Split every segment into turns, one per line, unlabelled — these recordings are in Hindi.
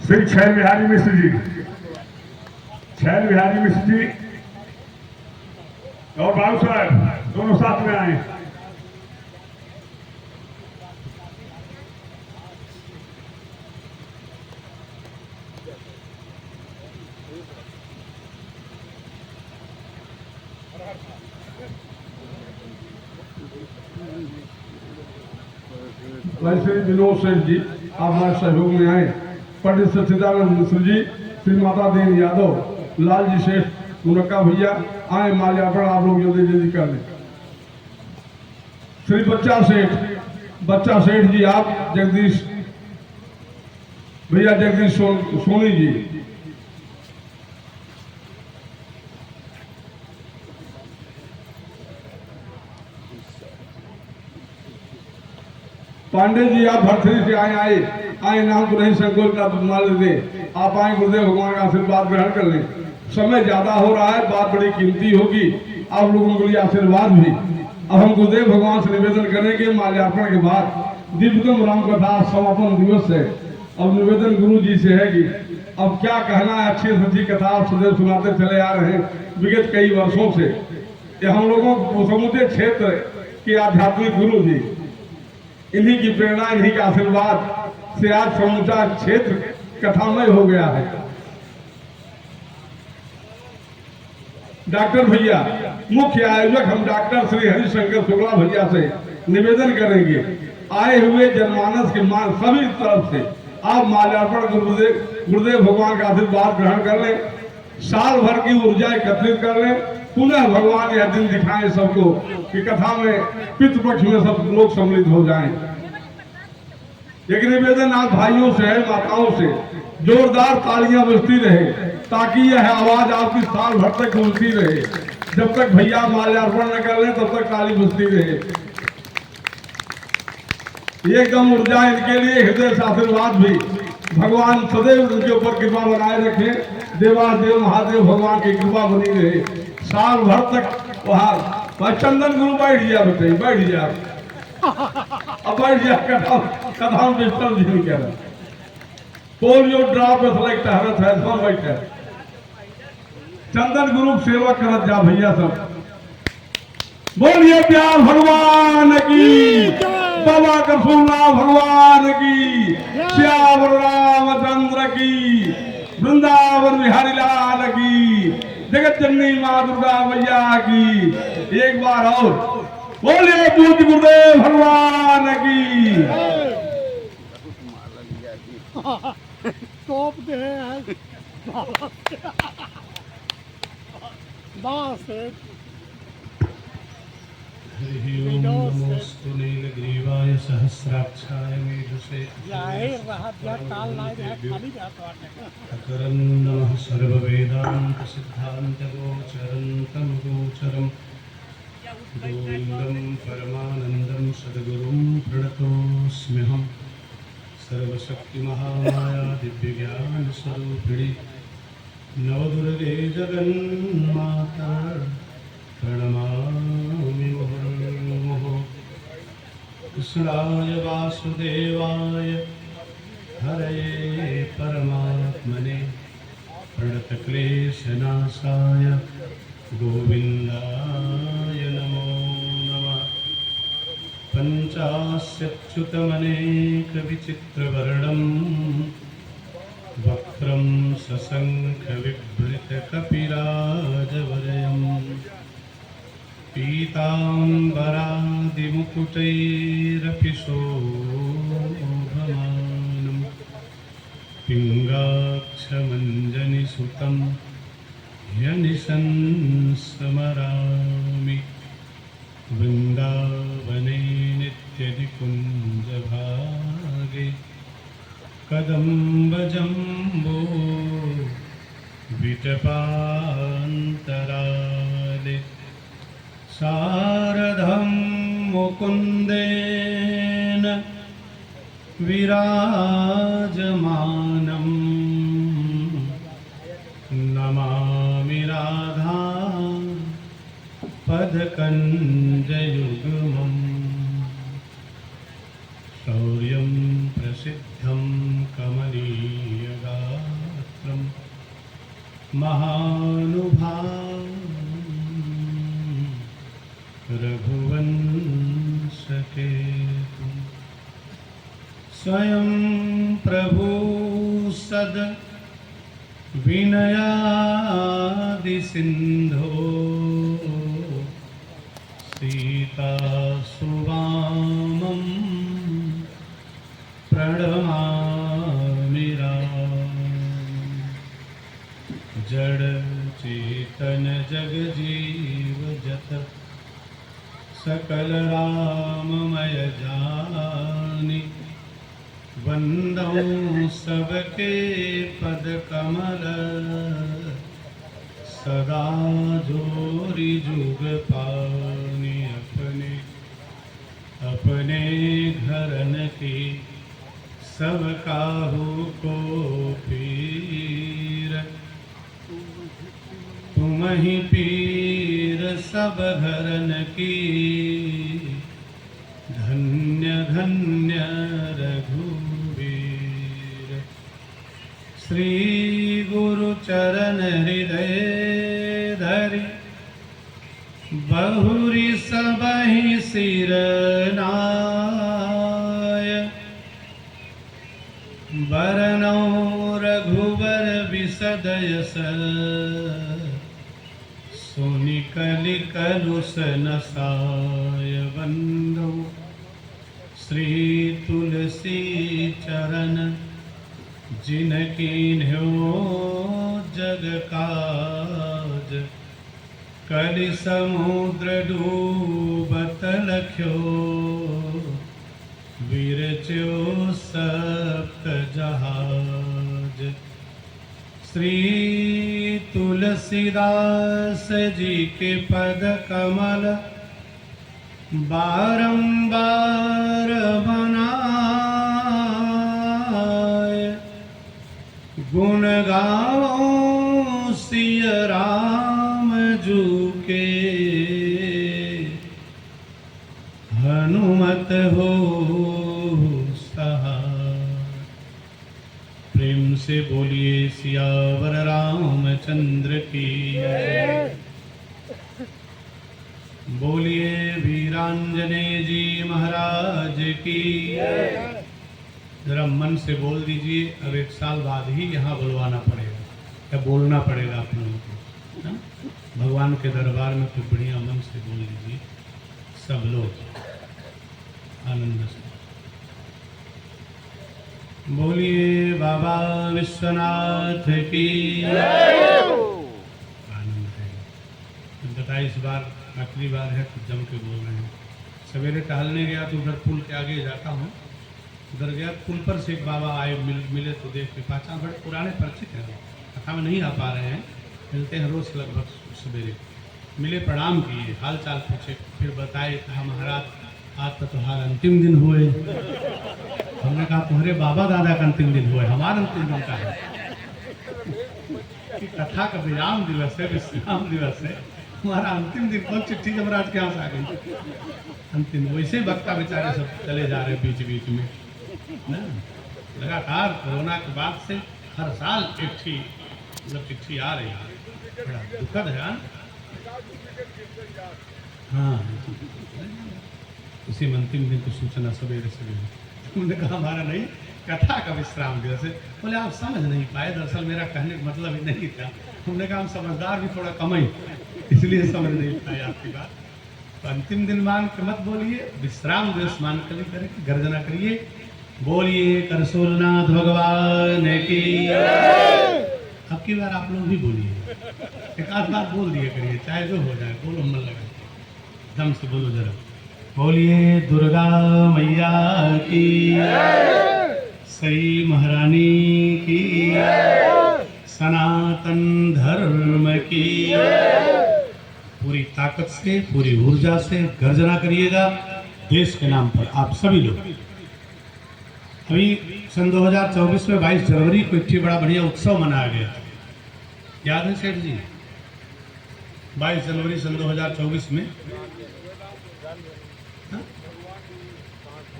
श्री छैल बिहारी मिश्र जी, छैल बिहारी मिश्र जी और बाबू साहब दोनों साथ में आए।
श्री विनोद सेठ जी आप हमारे सहयोग में आए। पंडित सच्चिदानंद मिश्र जी, श्री माता देन यादव, लाल जी सेठ, मुनक्का भैया आए। माल्यार्पण आप लोग जल्दी जल्दी कर लें। श्री बच्चा सेठ जी आप, जगदीश भैया, जगदीश सोनी जी, पांडे जी आप भरथरी से आए नाम को नहीं संकोच का मान दे। आप आए, गुरुदेव भगवान का आशीर्वाद ग्रहण कर लें। समय ज्यादा हो रहा है, बात बड़ी कीमती होगी, आप लोगों के लिए आशीर्वाद भी। अब हम गुरुदेव भगवान से निवेदन करेंगे माल्यार्पण के बाद। दिव्यतम राम कथा समापन दिवस है। अब निवेदन गुरु जी से है कि अब क्या कहना है, अच्छी सच्ची कथा आप सदैव सुनाते चले आ रहे हैं विगत कई वर्षों से। ये हम लोगों को समूचे क्षेत्र के आध्यात्मिक गुरु जी, इन्हीं की प्रेरणा, इन्हीं के आशीर्वाद से आज समूचा क्षेत्र कथामय हो गया है। डॉक्टर भैया मुख्य आयोजक हम डॉक्टर श्री हरिशंकर शुक्ला भैया से निवेदन करेंगे, आए हुए जनमानस के मान सभी तरफ से आप माल्यार्पण गुरुदेव भगवान का आशीर्वाद ग्रहण कर लें। साल भर की ऊर्जा एकत्रित कर लें। पुनः भगवान यह दिन दिखाएं सबको कि कथा में पितृपक्ष में सब लोग सम्मिलित हो जाएं। एक निवेदन आप भाइयों से है, माताओं से, जोरदार तालियां बजती रहे ताकि यह आवाज आपकी साल भर तक गूंजती रहे। जब तक भैया माल्यार्पण न कर लें तब तक ताली बजती रहे। ये कम ऊर्जा इनके लिए हृदय से आशीर्वाद भी। भगवान सदैव उनके ऊपर कृपा बनाए रखे। देवादेव महादेव भगवान की कृपा बनी रहे साल भर तक। वहाँ चंदन गुरु बैठ गया, बेटे बैठ गया, अब बैठ गया। कथा डिस्टर्ब जी नहीं कह रहा। पोलियो ड्रॉप सेलेक्ट हरत है, सब बैठे चंदन गुरु सेवा करत जा भैया सब। बोलिए प्यार भगवान की, बाबा कृष्णा भगवान की, श्याम रामचंद्र की, वृंदावन बिहारी लाल की, जगत जननी माँ दुर्गा मैया की। एक बार और बोलिए पूज्य गुरुदेव भगवान की।
टॉप दे बस
नमोस्तु नीलग्रीवाय सहस्राक्षाय मेघसे अकरं नमः सर्ववेदान्त सिद्धान्तगोचरं गोचरं गोविन्दं परमानन्दं सद्गुरुं प्रणतोऽस्म्यहं। सर्वशक्तिमहामाया दिव्यज्ञानस्वरूपिणी नवदुर्गे जगन्माता प्रणमामि मुहुर्मुहुः। कृष्णाय वासुदेवाय हरये परमात्मने प्रणतक्लेशनाशाय गोविन्दाय नमो नमः। पञ्चास्यच्युतमनेकविचित्रवर्णं वक्त्रं सशङ्खबिभ्रतकपिराजवलयम् पीताम्बरादिमुकुटैरपि शोभमानं पिङ्गाक्षमञ्जनिसुतं ह्यनिशं स्मरामि। वृन्दावने नित्यनिकुञ्जभागे कदम्बजम्बो विटपान्तराले शारदं मुकुन्देन विराजमानं नमामि राधा पदकञ्जयुग्मम्। शौर्यं प्रसिद्धं कमनीयगात्रम् महानुभाव रघुवंश के तुम स्वयं प्रभु सद विनयादि सिंधो सीता सुवामं प्रणमामि जड़ चेतन जग जीव जत सकल राममय जानि वंदौ सबके पद कमल सदा जोरी जुग पानी अपने अपने घरन की सब काहू को पीर तुम ही पीर सब घरन की धन्य धन्य रघुवीर श्री गुरु चरण हृदय धरि बहुरी सबहि सिर नाय बरनौ रघुवर विसदयस सोनिकलि कलुष नसाय वंदौ श्री तुलसी चरण जिनकीन्ह्यो जग काज कलि समुद्र डूबत लख्यो विरच्यो सप्त जहाज श्री तुलसीदास जी के पद कमल बारंबार बनाए गुण गाओ सिय राम जू के हनुमत हो प्रेम से बोलिए सियावर रामचंद्र की बोलिए वीरांजनेय जी महाराज की जरा मन से बोल दीजिए। अब 1 साल बाद ही यहाँ बुलवाना पड़ेगा या बोलना पड़ेगा आप लोगों को, ना? भगवान के दरबार में कुछ बढ़िया मन से बोल दीजिए सब लोग आनंद से। बोलिए बाबा विश्वनाथ की आनंद है। 27 बार आखिरी बार है तो जम के बोल रहे हैं। सवेरे टहलने गया तो उधर पुल के आगे जाता हूँ, उधर गया पुल पर से एक बाबा आए, मिले तो देख के पहचान, बड़े पुराने परिचित हैं, कथा में नहीं आ पा रहे हैं, मिलते हैं रोज लगभग सवेरे। मिले, प्रणाम किए, हाल चाल पूछे, फिर बताए कहा महाराज आज तो तुम्हारा अंतिम दिन हुए। हमने कहा तुम्हारे बाबा दादा का अंतिम दिन हुआ है, हमारा अंतिम दिन का है कि कथा का विराम दिवस है, विश्राम दिवस है, हमारा अंतिम दिन कौन चिट्ठी जमराज के यहाँ से आ गई अंतिम। वैसे ही वक्ता बेचारे सब चले जा रहे बीच बीच में ना। लगातार कोरोना के बाद से हर साल चिट्ठी आ रही है, बड़ा दुखद है। हाँ, उसी अंतिम दिन की सूचना सवेरे सवेरे। उन्होंने कहा हमारा नहीं, कथा का विश्राम दिवस है। बोले आप समझ नहीं पाए, दरअसल मेरा कहने का मतलब ही नहीं था। हमने कहा हम समझदार भी थोड़ा कम ही, इसलिए समझ नहीं पाए आपकी बात। तो अंतिम दिन मान के मत बोलिए, विश्राम दिवस मान कर गर्जना करिए। बोलिए करसोलनाथ भगवान की। अब की बार आप लोग भी बोलिए, एक आध बार बोल दिए करिए, चाहे जो हो जाए, बोलो मन लगा, दम से बोलो जरा। बोलिए दुर्गा मैया की, सई महारानी की, सनातन धर्म की। पूरी ताकत से, पूरी ऊर्जा से गर्जना करिएगा देश के नाम पर आप सभी लोग। अभी सन 2024 में 22 जनवरी को एक बड़ा बढ़िया उत्सव मनाया गया, याद है सेठ जी? 22 जनवरी सन 2024 में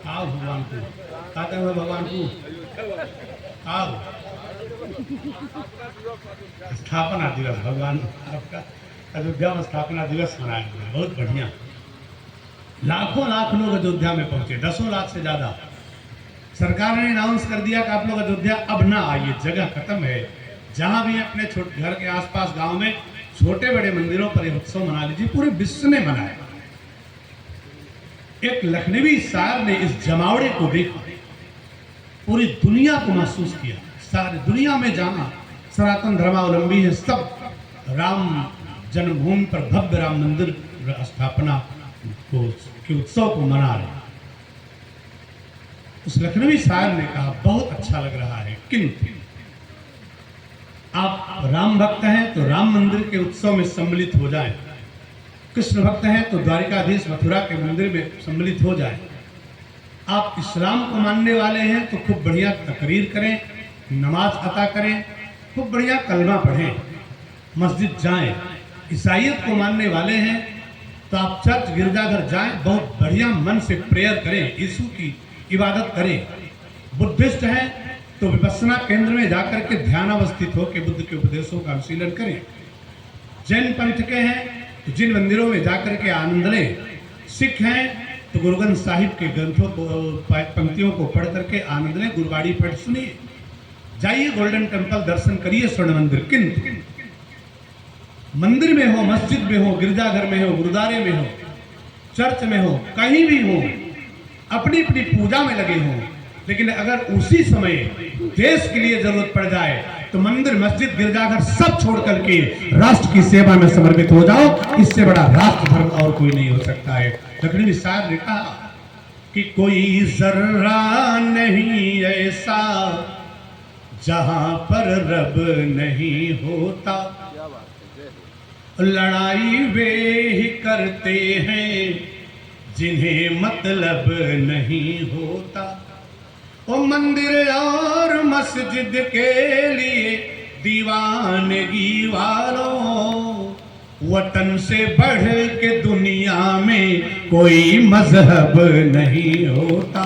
आओ भगवान को, कहते हैं भगवान को आओ स्थापना दिवस भगवान आपका अयोध्या में स्थापना दिवस मनाया गया, बहुत बढ़िया। लाखों लाख लोग अयोध्या में पहुंचे, 10 लाख से ज्यादा। सरकार ने अनाउंस कर दिया कि आप लोग अयोध्या अब ना आइए, जगह खत्म है। जहां भी अपने छोटे घर के आसपास गांव में छोटे बड़े मंदिरों पर यह उत्सव मना लीजिए। पूरे विश्व ने मनाया। एक लखनवी शायर ने इस जमावड़े को देखा, पूरी दुनिया को महसूस किया, सारी दुनिया में जाना सनातन धर्मावलंबी है, सब राम जन्मभूमि पर भव्य राम मंदिर स्थापना को के उत्सव को मना रहे। उस लखनवी शायर ने कहा बहुत अच्छा लग रहा है, किंतु आप राम भक्त हैं तो राम मंदिर के उत्सव में सम्मिलित हो जाएं, कृष्ण भक्त हैं तो द्वारिकाधीश मथुरा के मंदिर में सम्मिलित हो जाएं, आप इस्लाम को मानने वाले हैं तो खूब बढ़िया तकरीर करें, नमाज अता करें, खूब बढ़िया कलमा पढ़ें, मस्जिद जाएं। ईसाइयत को मानने वाले हैं तो आप चर्च गिरजाघर जाएं, बहुत बढ़िया मन से प्रेयर करें, यीशु की इबादत करें। बुद्धिस्ट हैं तो विपस्सना केंद्र में जाकर के ध्यान अवस्थित होकर बुद्ध के उपदेशों का अनुशीलन करें। जैन पंथ के हैं तो जिन मंदिरों में जाकर के आनंद लें। सिख हैं तो गुरु ग्रंथ साहिब के ग्रंथों को पंक्तियों को पढ़ करके आनंद लें, गुरबाणी पढ़ सुनिए, जाइए गोल्डन टेम्पल दर्शन करिए, स्वर्ण मंदिर। किंतु मंदिर में हो, मस्जिद में हो, गिरजाघर में हो, गुरुद्वारे में हो, चर्च में हो, कहीं भी हो, अपनी अपनी पूजा में लगे हों, लेकिन अगर उसी समय देश के लिए जरूरत पड़ जाए तो मंदिर मस्जिद गिरजाघर सब छोड़ करके राष्ट्र की सेवा में समर्पित हो जाओ। इससे बड़ा राष्ट्र धर्म और कोई नहीं हो सकता है। लखनवी साहब ने कहा कि कोई जर्रा नहीं ऐसा जहां पर रब नहीं होता, लड़ाई वे ही करते हैं जिन्हें मतलब नहीं होता। ओ मंदिर और मस्जिद के लिए दीवानगी वालों, वतन से बढ़ के दुनिया में कोई मजहब नहीं होता,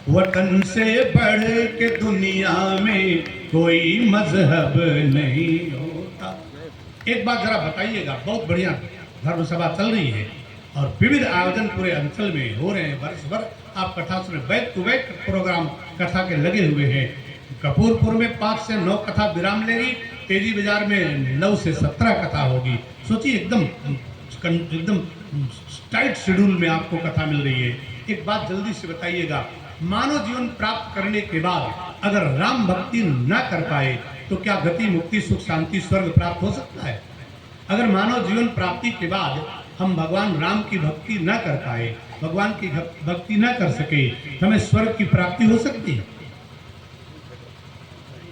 वतन से बढ़ के दुनिया में कोई मजहब नहीं होता। एक बात जरा बताइएगा, बहुत बढ़िया धर्म सभा चल रही है और विविध आयोजन पूरे अंचल में हो रहे हैं, वर्ष भर आप कथा सुने, बैक टू बैक प्रोग्राम कथा के लगे हुए हैं। कपूरपुर में 5 से 9 कथा विराम लेगी, तेजी बाजार में 9 से 17 कथा होगी। सोचिए एकदम टाइट शेड्यूल में आपको कथा मिल रही है। एक बात जल्दी से बताइएगा, मानव जीवन प्राप्त करने के बाद अगर राम भक्ति न कर पाए तो क्या गति मुक्ति सुख शांति स्वर्ग प्राप्त हो सकता है? अगर मानव जीवन प्राप्ति के बाद हम भगवान राम की भक्ति न कर पाए, भगवान की भक्ति न कर सके, तो हमें स्वर्ग की प्राप्ति हो सकती है?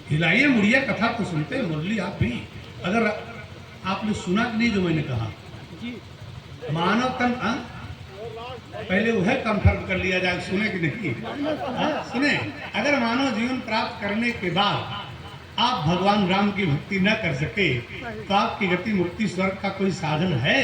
हिलाइए मुड़िया, कथा तो सुनते हैं मुरली आप भी। अगर आपने सुना कि नहीं जो मैंने कहा, मानव तन पहले वह कंफर्म कर लिया जाए, सुने कि नहीं? सुने। अगर मानव जीवन प्राप्त करने के बाद आप भगवान राम की भक्ति न कर सके तो आपकी गति मुक्ति स्वर्ग का कोई साधन है?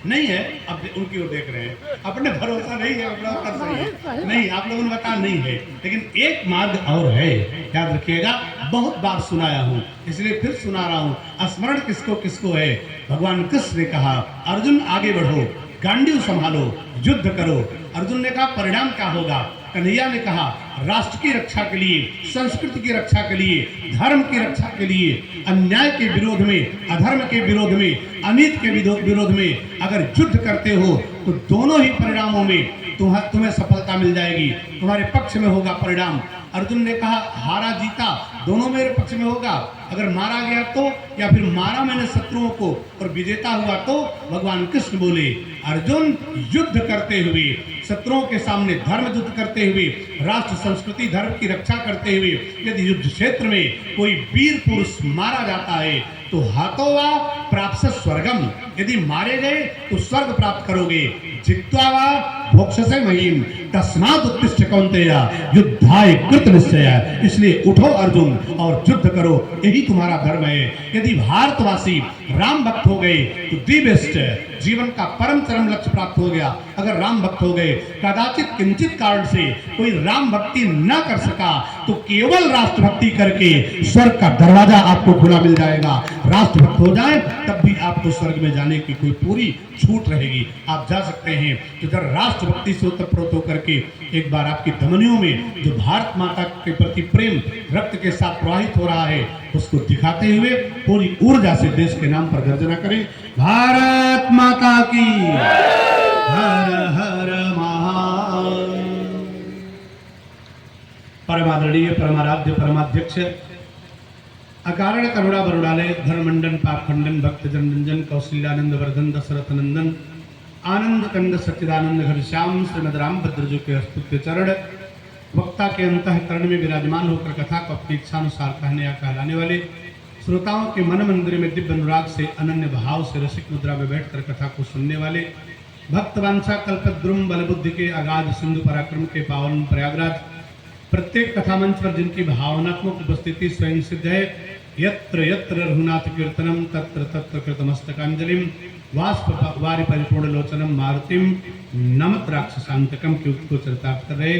नहीं है। अब उनकी ओर देख रहे हैं, अपने भरोसा नहीं है, कर सही है नहीं, आप लोगों ने बताया नहीं है, लेकिन एक मार्ग और है, याद रखिएगा। बहुत बार सुनाया हूँ, इसलिए फिर सुना रहा हूँ। स्मरण किसको किसको है? भगवान कृष्ण ने कहा अर्जुन आगे बढ़ो, गांडीव संभालो, युद्ध करो। अर्जुन ने कहा परिणाम क्या होगा? कन्हैया ने कहा राष्ट्र की रक्षा के लिए, संस्कृति की रक्षा के लिए, धर्म की रक्षा के लिए, अन्याय के विरोध में, अधर्म के विरोध में, अनीति के विरोध में अगर युद्ध करते हो तो दोनों ही परिणामों में तुम्हें सफलता मिल जाएगी, तुम्हारे पक्ष में होगा परिणाम। अर्जुन ने कहा हारा जीता दोनों मेरे पक्ष में होगा, अगर मारा गया तो, या फिर मारा मैंने शत्रुओं को और विजेता हुआ तो? भगवान कृष्ण बोले अर्जुन युद्ध करते हुए, शत्रुओं के सामने धर्म युद्ध करते हुए, राष्ट्र संस्कृति धर्म की रक्षा करते हुए यदि युद्ध क्षेत्र में कोई वीर पुरुष मारा जाता है तो हाथों वा प्राप्त स्वर्गम, यदि मारे गए तो स्वर्ग प्राप्त करोगे। जित्वा वा भोक्षसे महीम तस्मात् उत्तिष्ठ कौन्तेय युद्धाय कृत निश्चय। इसलिए उठो अर्जुन और युद्ध करो, यही तुम्हारा धर्म है। यदि भारतवासी राम भक्त हो गए तो दी बेस्ट, जीवन का परम चरम लक्ष्य प्राप्त हो गया। अगर राम भक्त हो गए, कदाचित किंचित कारण से कोई राम भक्ति न कर सका तो केवल राष्ट्रभक्ति करके स्वर्ग का दरवाजा आपको खुला मिल जाएगा। राष्ट्रभक्त हो जाए तब भी आपको स्वर्ग में जाने की कोई पूरी छूट रहेगी, आप जा सकते हैं। तो जब राष्ट्रभक्ति से ओतप्रोत होकर के एक बार आपकी धमनियों में जो भारत माता के प्रति प्रेम रक्त के साथ प्रवाहित हो रहा है उसको दिखाते हुए पूरी ऊर्जा से देश के नाम पर गर्जना करें, भारत माता की हर हर महादेव। परमादरणीय परमाराध्य परमाध्यक्ष अकारण करुणा वरुणालय धर्ममंडन पाप खंडन भक्त जनरंजन कौशल्यानंद वर्धन दशरथ नंदन आनंद कंद सच्चिदानंद घनश्याम श्रीमद रामभद्र जी के स्तुत्य चरण वक्ता के अंतःकरण में विराजमान होकर कथा को अपनी इच्छानुसार कहने या कहलाने वाले श्रोताओं के मन मंदिर में दिव्य अनुराग से अनन्य भाव से रसिक मुद्रा में बैठकर कथा को सुनने वाले भक्त वांछा कल्पद्रुम बलबुद्धि के अगाध सिंधु पराक्रम के पावन प्रयागराज प्रत्येक कथा मंच पर जिनकी भावनात्मक उपस्थिति स्वयं सिद्ध है, यत्र यत्र रघुनाथ कीर्तनम तत्र तत्र कृतमस्तकांजलिम वाष्प वारि परिपूर्ण लोचनम मारुतिम नमत राक्षसांतकम की उक्त को चरितार्थ कर रहे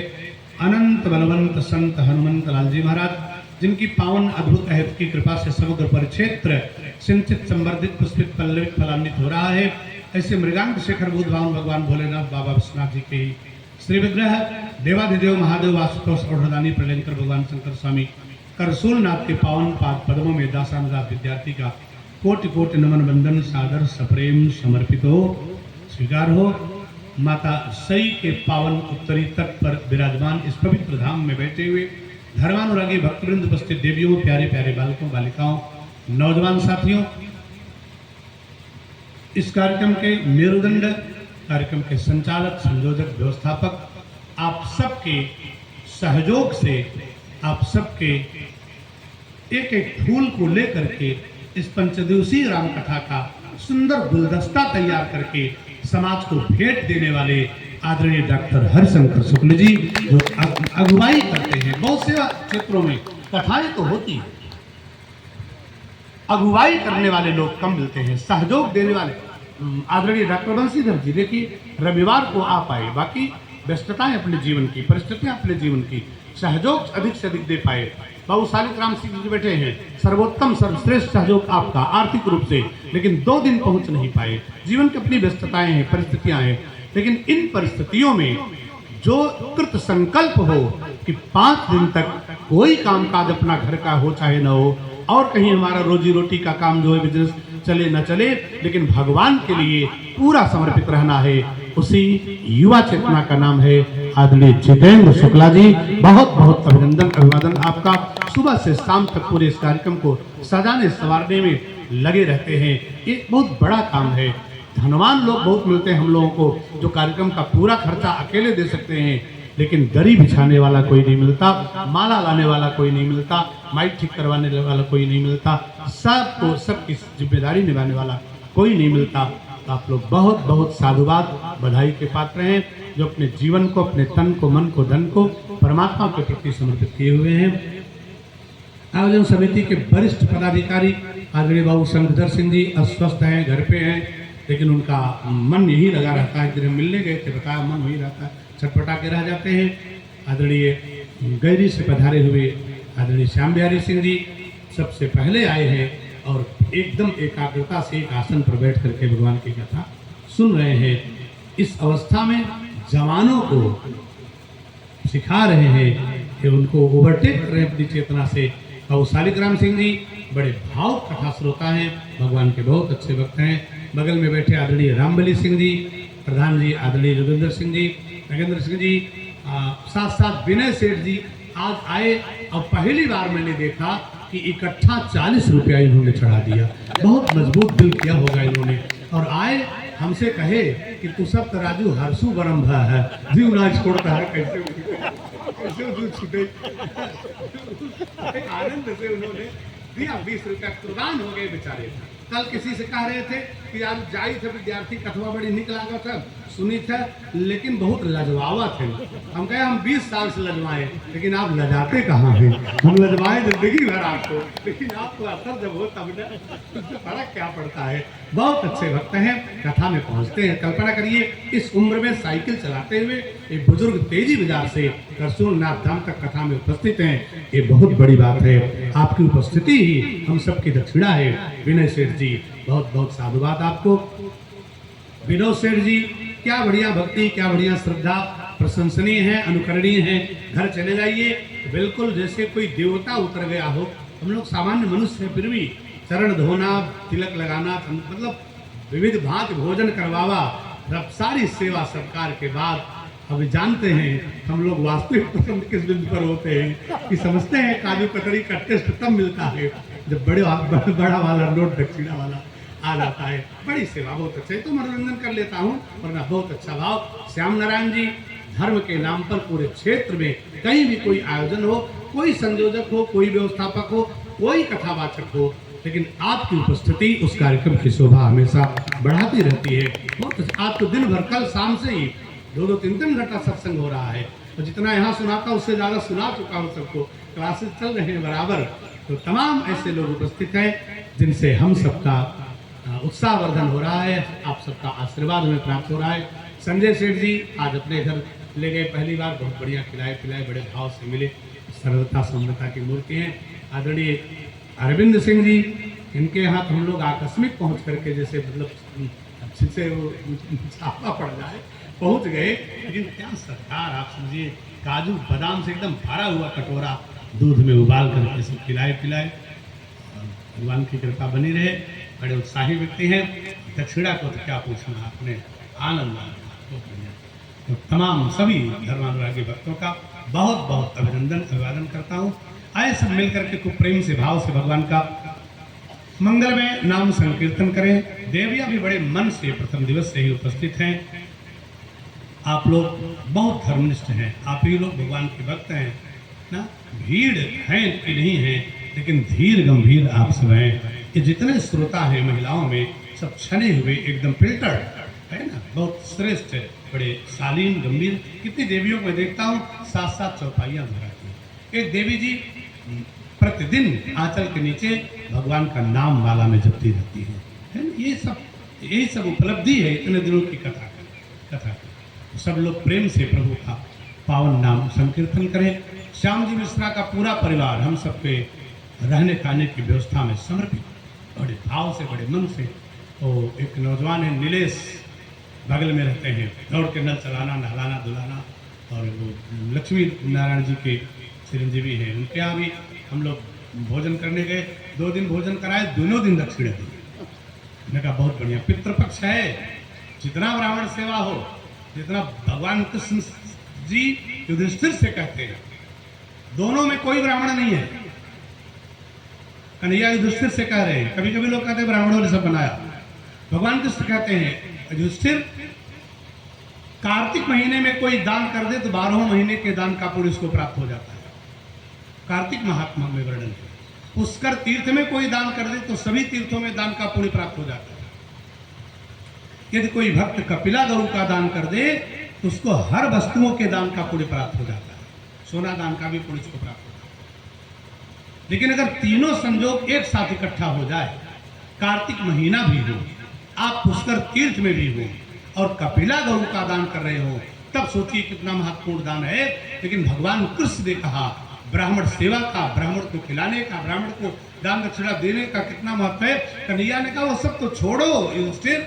अनंत बलवंत संत हनुमंत लाल जी महाराज, जिनकी पावन अद्भुत अहित की कृपा से समग्र परिक्षेत्र सिंचित संवर्धित पुष्पित पल्लवित फलान्वित हो रहा है। ऐसे मृगांक शेखर भूत भगवान भोलेनाथ बाबा विश्वनाथ जी के श्री विग्रह देवाधिदेव महादेव वासुतोष औषधानी प्रलयंकर भगवान शंकर स्वामी करसूलनाथ के पावन पाद पद्मों में दासानुदास विद्यार्थी का कोटि कोटि नमन वंदन सादर सप्रेम समर्पित हो, स्वीकार हो। माता सई के पावन उत्तरी तट पर विराजमान इस पवित्र धाम में बैठे हुए धर्मानुरागी भक्तवृंद उपस्थित देवियों, प्यारे प्यारे बालकों बालिकाओं, नौजवान साथियों, इस कार्यक्रम के मेरुदंड, कार्यक्रम के संचालक, संयोजक, व्यवस्थापक, आप सबके सहयोग से आप सबके एक एक फूल को लेकर के इस पंचदिवसीय राम कथा का सुंदर गुलदस्ता तैयार करके समाज को भेंट देने वाले आदरणीय डॉक्टर हरिशंकर शुक्ल जी, जो अगुवाई करते हैं। बहुत से क्षेत्रों में कथाएं तो होती हैं, अगुवाई करने वाले लोग कम मिलते हैं, सहयोग देने वाले आदरणीय डॉक्टर बंशीधर जी, देखिए रविवार को आ पाए, बाकी व्यस्तताएं अपने जीवन की, परिस्थितियां अपने जीवन की, सहयोग अधिक से अधिक दे पाए। बाबू शालिक राम सिंह जी बैठे हैं, सर्वोत्तम सर्वश्रेष्ठ सहयोग आपका आर्थिक रूप से, लेकिन 2 दिन पहुंच नहीं पाए। जीवन की अपनी व्यस्तताएं हैं, परिस्थितियां हैं, लेकिन इन परिस्थितियों में जो कृत संकल्प हो कि 5 दिन तक कोई कामकाज अपना घर का हो चाहे न हो, और कहीं हमारा रोजी रोटी का काम जो है बिजनेस चले न चले, लेकिन भगवान के लिए पूरा समर्पित रहना है, उसी युवा चेतना का नाम है आदरणीय जितेंद्र शुक्ला जी। बहुत बहुत अभिनंदन, अभिवादन आपका। सुबह से शाम तक पूरे इस कार्यक्रम को सजाने संवारने में लगे रहते हैं। एक बहुत बड़ा काम है। धनवान लोग बहुत मिलते हैं हम लोगों को जो कार्यक्रम का पूरा खर्चा अकेले दे सकते हैं, लेकिन दरी बिछाने वाला कोई नहीं मिलता, माला लाने वाला कोई नहीं मिलता, माइक ठीक करवाने वाला कोई नहीं मिलता, सबको सबकी जिम्मेदारी निभाने वाला कोई नहीं मिलता। आप लोग बहुत बहुत साधुवाद, बधाई के पात्र हैं, जो अपने जीवन को, अपने तन को, मन को, धन को परमात्मा के प्रति समर्पित किए हुए हैं। आयोजन समिति के वरिष्ठ पदाधिकारी आदरणीय बाबू शंकर सिंह जी अस्वस्थ हैं, घर पे हैं, लेकिन उनका मन यही लगा रहता है। दिन मिलने गए थे, बताया मन वही रहता है, छटपटा के रह जाते हैं। आदरणीय गैरी से पधारे हुए आदरणीय श्याम बिहारी सिंह जी सबसे पहले आए हैं और एकदम एकाग्रता से एक आसन पर बैठ करके भगवान की कथा सुन रहे हैं। इस अवस्था में जवानों को सिखा रहे हैं कि उनको ओवरटेक कर रहे हैं अपनी चेतना से। और शालिग्राम सिंह जी बड़े भाव कथा श्रोता हैं, भगवान के बहुत अच्छे भक्त हैं। बगल में बैठे आदरणीय रामबली सिंह जी, प्रधान जी आदरणीय जोगिंदर सिंह जी, नगेंद्र सिंह जी, साथ साथ विनय सेठ जी आज आए और पहली बार मैंने देखा कि इकट्ठा 40 रुपया इन्होंने चढ़ा दिया। बहुत मजबूत दिल किया होगा इन्होंने, और आए हमसे कहे कि तू सब तो राजू हरसू बरम भा है, जीव ना छोड़ता है, कैसे छूटे। आनंद से उन्होंने दिया, 20 रुपया कुर्बान हो गए बेचारे। कल किसी से कह रहे थे कि आज जाई थे विद्यार्थी कथवा बड़ी निक लागत है, सुनी थे, लेकिन बहुत लजवावा थे। हम कहे हम 20 साल से लजवाए, लेकिन आप लजाते कहाँ हैं? हम लजवाए जिंदगी भर आपको, लेकिन आपको असर जब हो तब ना उससे फर्क क्या पड़ता है। बहुत अच्छे भक्त हैं, कथा में पहुंचते हैं। कल्पना करिए इस उम्र में साइकिल चलाते हुए एक बुजुर्ग तेजी बाजार से करसूलनाथ धाम तक कथा में उपस्थित हैं, ये बहुत बड़ी बात है। आपकी उपस्थिति ही हम सबकी दक्षिणा है। विनय सेठ जी, बहुत बहुत साधुवाद आपको। विनोद सेठ जी, क्या बढ़िया भक्ति, क्या बढ़िया श्रद्धा, प्रशंसनीय है, अनुकरणीय है। घर चले जाइए बिल्कुल जैसे कोई देवता उतर गया हो। हम लोग सामान्य मनुष्य हैं, फिर भी चरण धोना, तिलक लगाना, मतलब विविध भांति भोजन करवावा, रब सारी सेवा सत्कार के बाद अभी जानते हैं हम लोग वास्तविक पसंद किस बिंदु पर होते हैं कि समझते हैं काजू कतरी का टेस्ट तब मिलता है जब बड़ा वाला नोट दक्षिणा वाला आ जाता है। बड़ी सेवा, बहुत अच्छे, तो मनोरंजन कर लेता हूँ, वरना बहुत अच्छा भाव। श्याम नारायण जी, धर्म के नाम पर पूरे क्षेत्र में कहीं भी कोई आयोजन हो, कोई संयोजक हो, कोई व्यवस्थापक हो, कोई कथावाचक हो, लेकिन आपकी उपस्थिति उस कार्यक्रम की शोभा हमेशा बढ़ाती रहती है। बहुत आज तो दिन भर, कल शाम से ही 2-3 घंटा सत्संग हो रहा है, और जितना यहाँ सुनाता उससे ज़्यादा सुना चुका हूँ सबको। क्लासेस चल रहे हैं बराबर। तो तमाम ऐसे लोग उपस्थित हैं जिनसे हम सबका उत्साहवर्धन हो रहा है, आप सबका आशीर्वाद हमें प्राप्त हो रहा है। संजय सेठ जी आज अपने घर ले गए, पहली बार, बहुत बढ़िया खिलाए पिलाए, बड़े भाव से मिले, सरलता समता की मूर्ति हैं। आदरणीय अरविंद सिंह जी, इनके यहाँ हम लोग आकस्मिक पहुँच करके, जैसे मतलब अच्छे से वो छापा पड़ जाए, पहुँच गए, लेकिन क्या सरकार, आप समझिए काजू बादाम से एकदम भरा हुआ कटोरा दूध में उबाल करके सब खिलाए पिलाए। भगवान की कृपा बनी रहे। बड़े उत्साही व्यक्ति हैं। दक्षिणा को तो क्या पूछना, आपने आनंद तो तमाम सभी धर्मानुरागी भक्तों का बहुत बहुत अभिवादन करता हूँ। आए सब मिलकर के खूब प्रेम से, भाव से भगवान का मंगल में नाम संकीर्तन करें। देवियाँ भी बड़े मन से प्रथम दिवस से ही उपस्थित हैं। आप लोग बहुत धर्मनिष्ठ हैं, आप ही लोग भगवान के भक्त हैं ना। भीड़ है कि नहीं है, लेकिन धीर गंभीर आप सब हैं। ये जितने श्रोता हैं महिलाओं में, सब छने हुए एकदम फिल्टर्ड है ना, बहुत श्रेष्ठ, बड़े शालीन गंभीर। कितनी देवियों को देखता हूँ 7-7 चौपाइयाँ धराती हैं। एक देवी जी प्रतिदिन आंचल के नीचे भगवान का नाम माला में जपती रहती है ना। यही सब उपलब्धि है इतने दिनों की कथा। सब लोग प्रेम से प्रभु का पावन नाम संकीर्तन करें। श्याम जी मिश्रा का पूरा परिवार हम सबके रहने खाने की व्यवस्था में समर्पित, बड़े भाव से, बड़े मन से। तो एक नौजवान है नीलेश, बगल में रहते हैं, दौड़ के नल चलाना, नहलाना धुलाना, और वो लक्ष्मी नारायण जी के चिरंजीवी हैं, उनके यहाँ भी हम लोग भोजन करने गए। 2 दिन भोजन कराए, दोनों दिन दक्षिणा दी। मैंने कहा बहुत बढ़िया, पितृपक्ष है, जितना ब्राह्मण सेवा हो, जितना भगवान कृष्ण जी युधिष्ठिर से कहते हैं, दोनों में कोई ब्राह्मण नहीं है। कन्हैया युधिष्ठिर से कह रहे हैं, कभी कभी लोग कहते हैं ब्राह्मणों ने सब बनाया। भगवान कृष्ण कहते हैं युधिष्ठिर, कार्तिक महीने में कोई दान कर दे तो 12 महीने के दान का पुण्य उसको प्राप्त हो जाता है। कार्तिक महात्मा में वर्णन है। पुष्कर तीर्थ में कोई दान कर दे तो सभी तीर्थों में दान का पुण्य प्राप्त हो जाता है। यदि कोई भक्त कपिला गौ का दान कर दे तो उसको हर वस्तुओं के दान का पुण्य प्राप्त हो जाता है। सोना दान का भी पुण्य उसको प्राप्त होता है। लेकिन अगर तीनों संयोग एक साथ इकट्ठा हो जाए, कार्तिक महीना भी हो, आप पुष्कर तीर्थ में भी हो और कपिला गौ का दान कर रहे हो, तब सोचिए कितना महत्वपूर्ण दान है। लेकिन भगवान कृष्ण ने कहा ब्राह्मण सेवा का, ब्राह्मण को खिलाने का, ब्राह्मण को दान दक्षिणा देने का कितना महत्व है। कन्हैया ने कहा वो सब तो छोड़ो युधिष्ठिर,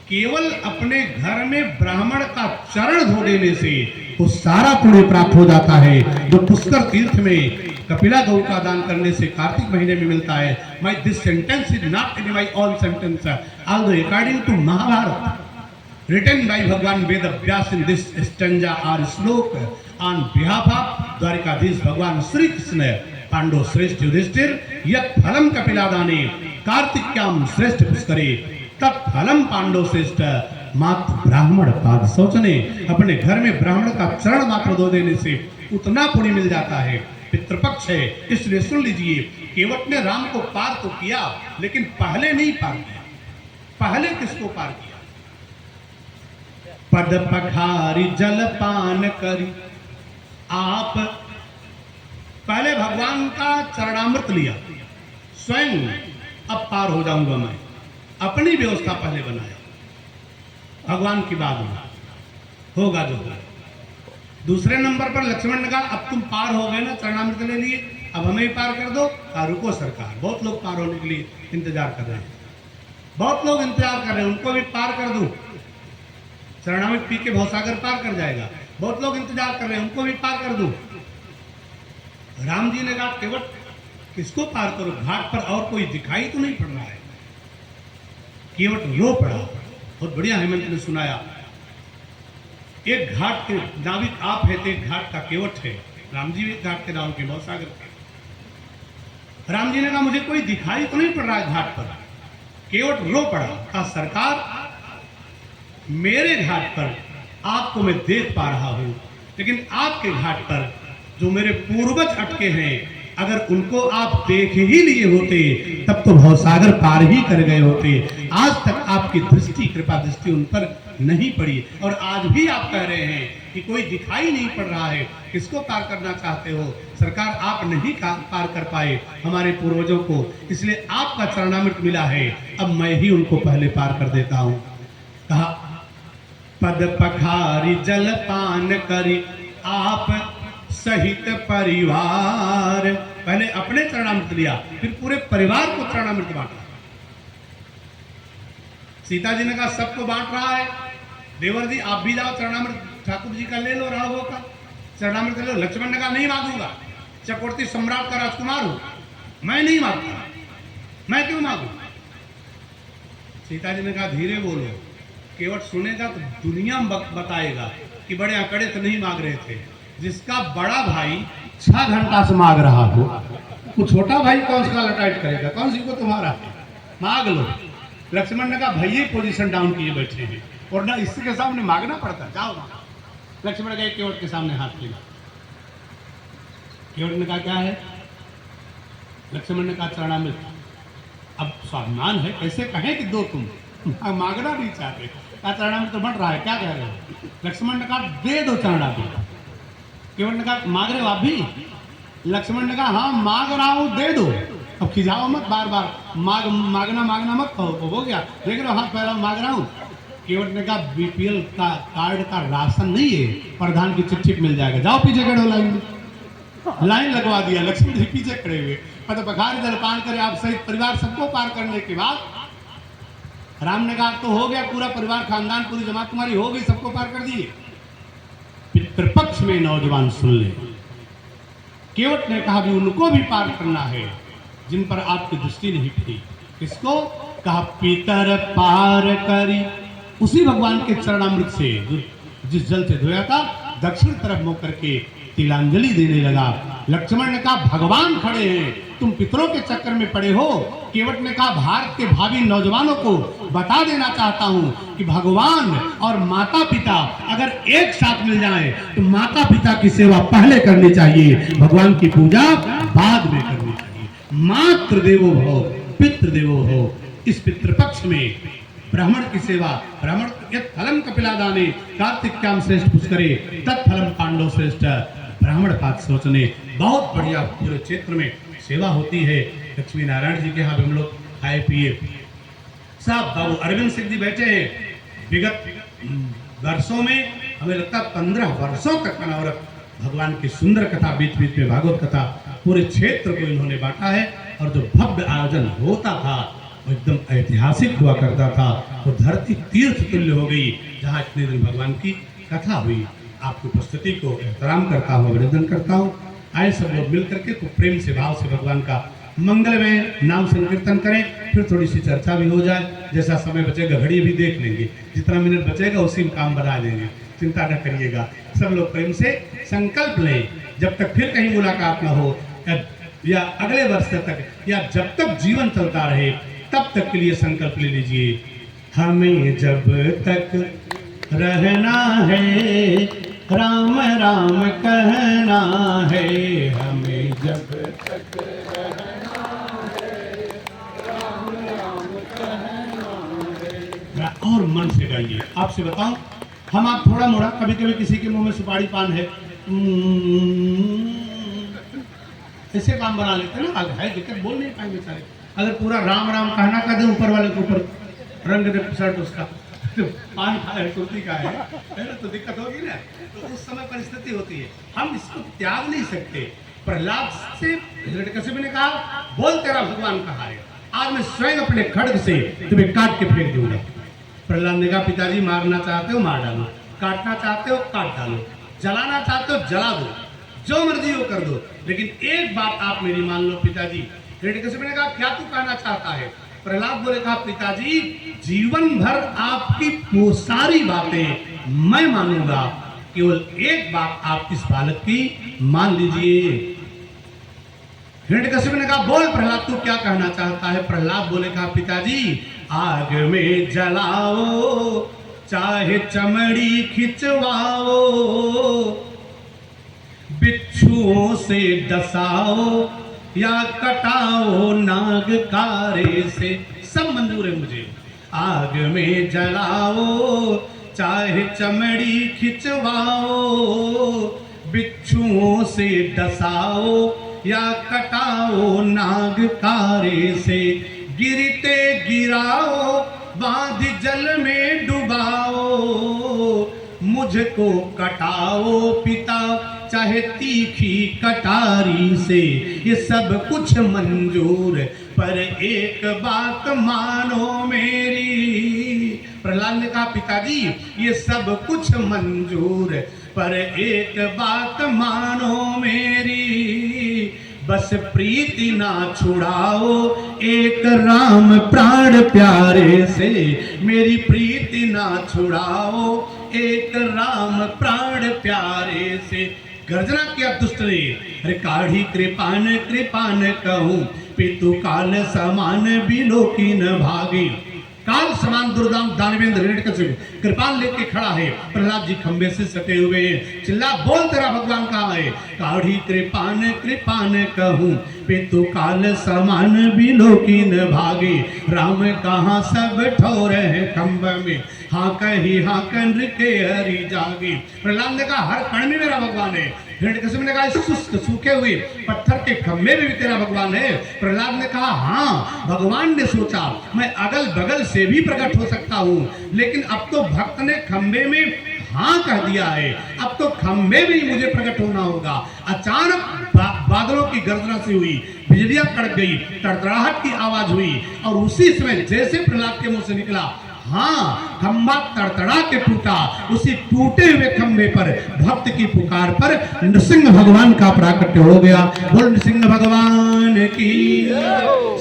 केवल अपने घर में ब्राह्मण का चरण धो देने से वो सारा पुण्य प्राप्त हो जाता है जो पुष्कर तीर्थ में कपिला गौ का दान करने से कार्तिक महीने में मिलता है। My this sentence is not in my all sentence, although according to Mahabharata written by Bhagwan Veda Vyas in this stanza or sloka on behalf of Dwarikadhish Bhagwan Shri Krishna Pando Shrestha Yudhishthir yat phalam kapiladane kartikyam Shrestha puskare tat phalam Pando Shrestha मात्र ब्राह्मण पाद शौचने। अपने घर में ब्राह्मण का चरण मात्र धो देने से उतना पुण्य मिल जाता है। पितृपक्ष है, इसलिए सुन लीजिए, केवट ने राम को पार तो किया लेकिन पहले नहीं पार किया। पहले किसको पार किया? पद पखारी जल पान करी, आप पहले भगवान का चरणामृत लिया, स्वयं अब पार हो जाऊंगा मैं, अपनी व्यवस्था पहले बनाया, भगवान की बात होगा जो होगा। दूसरे नंबर पर लक्ष्मण ने कहा अब तुम पार हो गए ना, चरणामृत ले लिए, अब हमें ही पार कर दो। रुको सरकार, बहुत लोग पार होने के लिए इंतजार कर रहे हैं, बहुत लोग इंतजार कर रहे हैं, उनको भी पार कर दूं, चरणामृत पी के भवसागर पार कर जाएगा। बहुत लोग इंतजार कर रहे हैं, उनको भी पार कर दूं। राम जी ने कहा केवल किसको पार करो, घाट पर और कोई दिखाई तो नहीं पड़ रहा है। केवट रो पड़ा। बहुत बढ़िया हेमंत ने सुनाया, एक घाट के नाविक आप है तो एक घाट का केवट है। राम जी एक घाट के नाविक के, भवसागर के। राम जी ने कहा मुझे कोई दिखाई तो नहीं पड़ रहा है घाट पर। केवट रो पड़ा, कहा सरकार मेरे घाट पर आपको मैं देख पा रहा हूं, लेकिन आपके घाट पर जो मेरे पूर्वज अटके हैं, अगर उनको आप देख ही लिए होते तब तो भवसागर पार ही कर गए होते। आज तक आपकी दृष्टि, कृपा दृष्टि उन पर नहीं पड़ी, और आज भी आप कह रहे हैं कि कोई दिखाई नहीं पड़ रहा है, किसको पार करना चाहते हो? सरकार आप नहीं पार कर पाए हमारे पूर्वजों को, इसलिए आपका चरणामृत मिला है, अब मैं ही उनको पहले पार कर देता हूं। कहा पद पखारी जल पान करी, आप सहित परिवार, पहले अपने चरणामृत लिया, फिर पूरे परिवार को चरणामृत बांटा। सीता जी ने कहा सबको बांट रहा है, देवर जी आप भी जाओ चरणामृत ठाकुर जी का ले लो, राघवों का चरणामृत ले लो। लक्ष्मण ने कहा नहीं मांगूंगा, चक्रवर्ती सम्राट का राजकुमार हूं, मैं नहीं मांगता, मैं क्यों मांगू? सीता जी ने कहा धीरे बोलो, केवट सुनेगा तो दुनिया बताएगा कि बड़े अकड़े तो नहीं मांग रहे थे। जिसका बड़ा भाई 6 घंटा से मांग रहा हो, वो छोटा भाई कौन सा लटाइट करेगा? कौन सी को तुम्हारा है, मांग लो। लक्ष्मण ने कहा भैया पोजीशन डाउन किए बैठे हैं, और ना इसके सामने मांगना पड़ता, जाओ मांगो। लक्ष्मण गए केवट के सामने हाथ किया। केवट ने कहा क्या है? लक्ष्मण ने कहा चरणामृत। अब स्वाभिमान है, कैसे कहें कि दो तुम, मांगना नहीं चाहते। कहा चरणामृत तो बढ़ रहा है, क्या कह रहे हो? लक्ष्मण ने कहा दे दो चरणामृत। केवट ने कहा मांग रहे हो आप भी? लक्ष्मण ने कहा हाँ मांग रहा हूं, दे दो। अब खिजाओ मत, बार बार मांगना मत कहो, हो गया देख रहे हो हाथ पैर मांग रहा हूं। केवट ने कहा बीपीएल का कार्ड का राशन नहीं है, प्रधान की चिट्ठी मिल जाएगा, जाओ पीछे खड़े हो लाइन में। लाइन लगवा दिया, लक्ष्मण जी पीछे खड़े हुए। पद पखारी जल पान करे, आप सहित परिवार सबको पार करने के बाद राम ने कहा तो हो गया, पूरा परिवार खानदान पूरी जमात तुम्हारी हो गई, सबको पार कर दिए। पितृपक्ष में नौजवान सुन ले, केवट ने कहा भी उनको भी पार करना है जिन पर आपकी दृष्टि नहीं पड़ी। किसको? कहा पितर पार करी, उसी भगवान के चरणामृत से जिस जल से धोया था, दक्षिण तरफ मुख करके तिलांजलि देने लगा। लक्ष्मण ने कहा भगवान खड़े हैं, तुम पितरों के चक्कर में पड़े हो। केवट ने कहा भारत के भावी नौजवानों को बता देना चाहता हूं कि भगवान और माता पिता अगर एक साथ मिल जाएं तो माता पिता की सेवा पहले करनी चाहिए, भगवान की पूजा बाद में करनी चाहिए। मातृ देवो भव पितृ देवो भव। इस पितृपक्ष में ब्राह्मण की सेवा, ब्राह्मण यत् फलम कपिलादाने कार्तिक्याम श्रेष्ठ पुष्करे तत्फलम पांडव श्रेष्ठ। ब्राह्मण पात सोचने बहुत बढ़िया पूरे क्षेत्र में सेवा होती है। लक्ष्मी नारायण जी के यहाँ हम लोग खाए पिए। साहब बाबू अरविंद सिंह जी बैठे हैं। विगत वर्षों में हमें लगता 15 वर्षों तक अनवरत भगवान की सुंदर कथा, बीच बीच में भागवत कथा पूरे क्षेत्र को इन्होंने बांटा है। और जो भव्य आयोजन होता था वो एकदम ऐतिहासिक हुआ करता था। वो धरती तीर्थ तुल्य हो गई जहाँ इतने दिन भगवान की कथा हुई। आपकी उपस्थिति को एहतराम करता हूँ, अभिनंदन करता हूँ। आए सब लोग मिल करके खूब प्रेम से भाव से भगवान का मंगलमय नाम संकीर्तन करें, फिर थोड़ी सी चर्चा भी हो जाए। जैसा समय बचेगा घड़ी भी देख लेंगे, जितना मिनट बचेगा उसी में काम बना लेंगे, चिंता न करिएगा। सब लोग प्रेम से संकल्प लें, जब तक फिर कहीं मुलाकात ना हो या अगले वर्ष तक या जब तक जीवन चलता रहे तब तक के लिए संकल्प ले लीजिए। हमें जब तक रहना है राम राम कहना है, हमें जब तक रहना है राम राम कहना है। और मन से गाइए। आपसे बताऊं, हम आप थोड़ा मोड़ा कभी कभी किसी के मुंह में सुपारी पान है ऐसे काम बना लेते हैं ना, है दिक्कत, बोल नहीं पाएंगे बेचारे। अगर पूरा राम राम कहना कर दे ऊपर वाले के ऊपर रंग दे शर्ट उसका, तो पान का है, कुर्ती का है ना, तो दिक्कत होगी ना। तो उस समय परिस्थिति होती है, हम इसको त्याग नहीं सकते। प्रहलाद से हिरण्यकशिपु ने कहा, बोल तेरा भगवान कहाँ है, आज मैं स्वयं अपने खड्ग से तुम्हें काट के फेंक दूंगा। प्रहलाद ने कहा, पिताजी मारना चाहते हो मार डालो, काटना चाहते हो काट डालो, जलाना चाहते हो जला दो, जो मर्जी हो कर दो, लेकिन एक बात आप मेरी मान लो पिताजी। हिरण्यकशिपु ने कहा, क्या तू कहना चाहता है? प्रहलाद बोले, कहा पिताजी जीवन भर आपकी वो सारी बातें मैं मानूंगा, केवल एक बात आप इस बालक की मान लीजिए। हिरण्यकशिपु ने कहा, बोल प्रहलाद तू क्या कहना चाहता है? प्रहलाद बोले, कहा पिताजी आग में जलाओ चाहे चमड़ी खिंचवाओ, बिच्छुओं से डसाओ या कटाओ नाग कारे से, सब मंजूर है मुझे। आग में जलाओ चाहे चमड़ी खिंचवाओ, बिच्छुओं से डसाओ या कटाओ नाग कारे से, गिरते गिराओ बांध जल में डुबाओ, मुझको कटाओ पिता चाहे तीखी कटारी से, ये सब कुछ मंजूर, पर एक बात मानो मेरी। प्रहलाद ने कहा, पिताजी ये सब कुछ मंजूर, पर एक बात मानो मेरी, बस प्रीति ना छुड़ाओ एक राम प्राण प्यारे से, मेरी प्रीति ना छुड़ाओ एक राम प्राण प्यारे से। गर्जना किया दुष्ट ने, अरे काढ़ी कृपान कृपान कहूं, पितु काल समान बिलोकी न भागी। काल समान दुर्दाम दानवेंद्र हिरण्यकशिपु कृपान लेके खड़ा है, प्रहलाद जी खंबे से सटे हुए हैं। चिल्ला, बोल तेरा भगवान कहाँ है? काढ़ी कृपान कृपान कहूं, पितु काल समान बिलोकी न भागे, राम कहाँ सब ठोर है खंब में, हाँ कही हाँ कन के हरि जागे। प्रहलाद ने कहा, हर कण में मेरा भगवान है। हिरण्यकशिपु ने कहा, शुष्क सूखे हुए पत्थर के खंभे में भी तेरा भगवान है। प्रहलाद ने कहा, हाँ भगवान ने सोचा मैं अगल बगल से भी प्रकट हो सकता हूँ, लेकिन अब तो भक्त ने खंभे में हाँ कह दिया है, अब तो खंभे में ही मुझे प्रकट होना होगा। अचानक बादलों की गर्जना से हुई, बिजलियां कड़क गई, तड़तड़ाहट की आवाज हुई, और उसी समय जैसे प्रहलाद के मुंह से निकला हाँ, खंभा तड़तड़ा के टूटा, उसी टूटे हुए खंभे पर भक्त की पुकार पर नृसिंह भगवान का प्राकट्य हो गया। बोल नृसिंह भगवान की।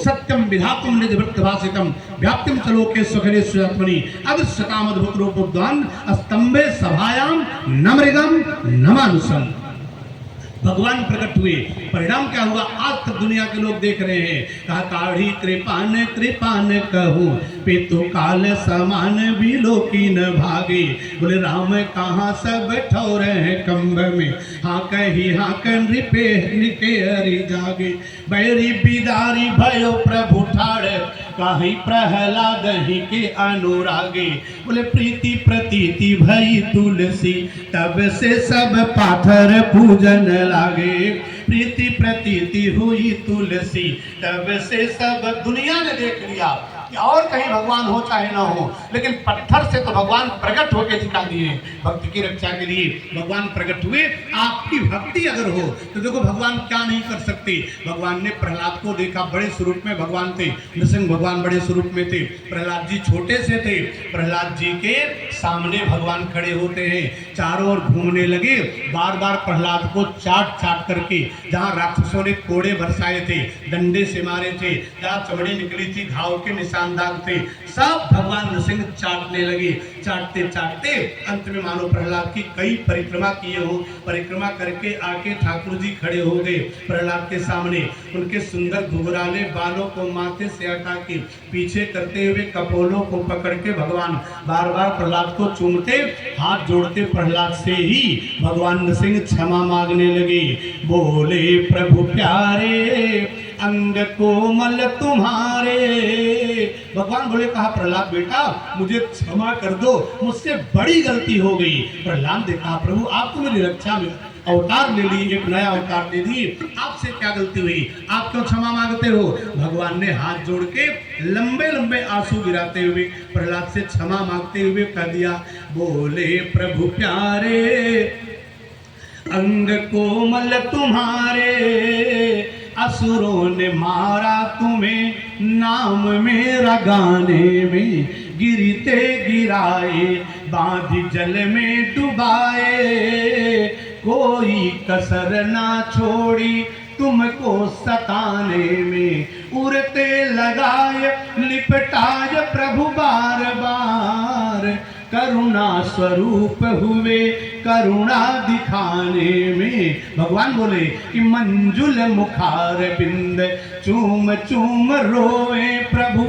सत्यम विधातुम निज वृत्त भासितम व्याप्तिम चलोके सुखने सुयात्मनि अदृश्यताम अद्भुत रूपद्वान स्तंभे सभायाम नमृगम नमानुसम। भगवान प्रकट हुए, परिणाम क्या हुआ आज तक दुनिया के लोग देख रहे हैं। कहा, काढ़ी कृपान कृपान कहूँ, पितु काल समान बिलोकी न भागे, बोले राम कहाँ सब ठौर है कंब में, हाँ कही हाँ कन रिपे निके हरि जागे। बैरी बिदारी भयो प्रभु ठाड़, कहीं प्रहलाद ही के अनुरागे, बोले प्रीति प्रतीति भई तुलसी, तब से सब पाथर पूजन लागे। प्रीति प्रतीति हुई तुलसी, तब से सब दुनिया ने देख लिया कि और कहीं भगवान हो चाहे ना हो, लेकिन पत्थर से तो भगवान प्रकट होकर दिखा दिए। भक्त की रक्षा के लिए भगवान प्रकट हुए। आपकी भक्ति अगर हो तो देखो भगवान क्या नहीं कर सकते। भगवान ने प्रहलाद को देखा, बड़े स्वरूप में भगवान थे, नृसिंह भगवान बड़े स्वरूप में थे, प्रहलाद जी छोटे से थे। प्रहलाद जी के सामने भगवान खड़े होते हैं, चारों ओर घूमने लगे, बार बार प्रहलाद को चाट चाट करके, जहाँ राक्षसों ने कोड़े बरसाए थे, डंडे से मारे थे, जहाँ चमड़ी निकली थी, घाव के निशान दाग थे, सब भगवान नृसिंह चाटने लगे। चाटते चाटते अंत में मानो प्रहलाद की कई परिक्रमा किए हो, परिक्रमा करके आके ठाकुर जी खड़े हो गए प्रहलाद के सामने। उनके सुंदर घुघराले बालों को माथे से हटा के पीछे करते हुए कपोलों को पकड़ के भगवान बार बार प्रहलाद को चूमते, हाथ जोड़ते प्रहलाद से ही भगवान नृसिंह क्षमा मांगने लगे। बोले प्रभु प्यारे अंग कोमल तुम्हारे। भगवान बोले, कहा प्रहलाद बेटा मुझे क्षमा कर दो, मुझसे बड़ी गलती हो गई। प्रहलाद ने कहा प्रभु आप तो मेरी रक्षा में अवतार ले ली, एक नया अवतार ले ली, आपसे क्या गलती हुई, आप क्यों क्षमा मांगते हो। भगवान ने हाथ जोड़ के लंबे लंबे आंसू गिराते हुए प्रहलाद से क्षमा मांगते हुए कह दिया, बोले प्रभु प्यारे अंग कोमल तुम्हारे, असुरों ने मारा तुम्हें नाम मेरा गाने में, गिरते गिराए बांध जल में डुबाए, कोई कसर ना छोड़ी तुमको सताने में, उड़ते लगाए लिपटाए प्रभु बार बार, करुणा स्वरूप हुए करुणा दिखाने में। भगवान बोले कि मंजुल मुखार बिंद चूम चूम रोए प्रभु,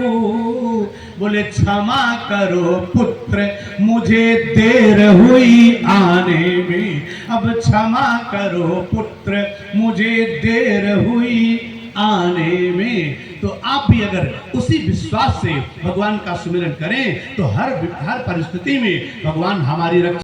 बोले क्षमा करो पुत्र मुझे देर हुई आने में, अब क्षमा करो पुत्र मुझे देर हुई आने में। तो आप भी अगर उसी विश्वास से भगवान का सुमिरन करें तो हर परिस्थिति में भगवान हमारी रक्षा